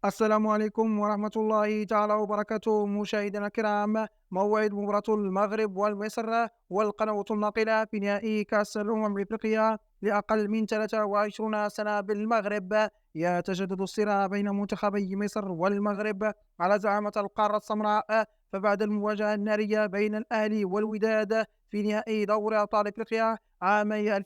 السلام عليكم ورحمة الله تعالى وبركاته مشاهدينا الكرام. موعد مباراة المغرب والمصر والقناة الناقلة في نهائي كأس الأمم الأفريقية لأقل من 23 سنة بالمغرب. يتجدد الصراع بين منتخبي مصر والمغرب على زعامة القارة السمراء، فبعد المواجهة النارية بين الأهلي والوداد في نهائي دوري أبطال أفريقيا عامي 2022-2023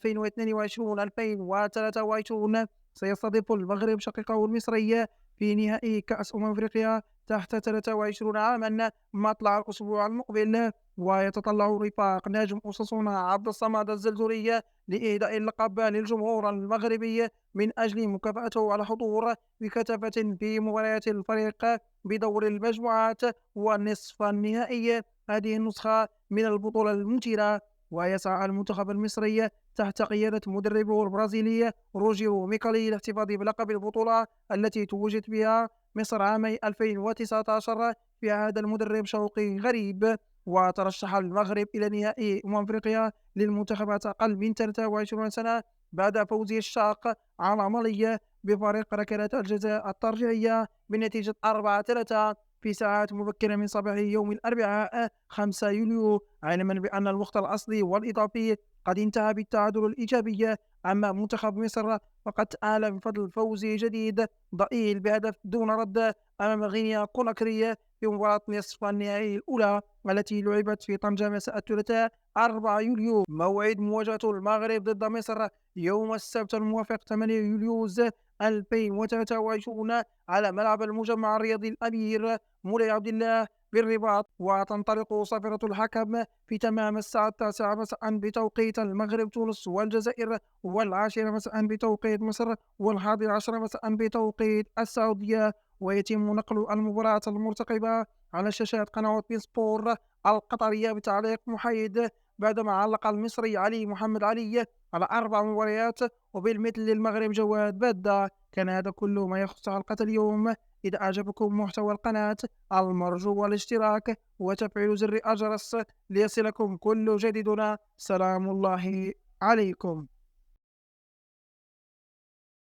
سيستضيف المغرب شقيقه المصري في نهائي كأس أفريقيا تحت 23 عاما مطلع الأسبوع المقبل. ويتطلع رفاق نجم أساسونا عبد الصمد الزلزولي لإهداء اللقب للجمهور المغربي من أجل مكافأته على الحضور بكثافة في مباريات الفريق بدور المجموعات ونصف النهائي هذه النسخة من البطولة المثيرة. ويسعى المنتخب المصري تحت قيادة مدربه البرازيلي روجيرو ميكالي للاحتفاظ بلقب البطولة التي توجت بها مصر عامي 2019 في عهد المدرب شوقي غريب. وترشح المغرب إلى نهائي أفريقيا للمنتخبات أقل من 23 سنة بعد فوزه الشاق على مالي بفريق ركلات الجزاء الترجيحية بنتيجة 4-3 في ساعات مبكرة من صباح يوم الأربعاء 5 يوليو، علما بأن الوقت الأصلي والإضافي قد انتهى بالتعادل الإيجابي. أما منتخب مصر فقد آل بفضل فوز جديد ضئيل بهدف دون رد أمام غينيا كوناكري في مباراة نصف النهائي الأولى التي لعبت في طنجة مساء الثلاثاء 4 يوليو. موعد مواجهة المغرب ضد مصر يوم السبت الموافق 8 يوليوز 2023 على ملعب المجمع الرياضي الأمير مولاي عبد الله بالرباط، وتنطلق صافرة الحكم في تمام الساعة 9 مساء بتوقيت المغرب تونس والجزائر، والعاشرة مساء بتوقيت مصر، والحادي عشر مساء بتوقيت السعودية. ويتم نقل المباراة المرتقبة على شاشات قنوات بي سبور القطرية بتعليق محايد، بعدما علق المصري علي محمد علي على 4 مباريات وبالمثل للمغرب جواد بدة. كان هذا كل ما يخص حلقة اليوم. إذا أعجبكم محتوى القناة المرجو الاشتراك وتفعيل زر الجرس ليصلكم كل جديدنا. سلام الله عليكم.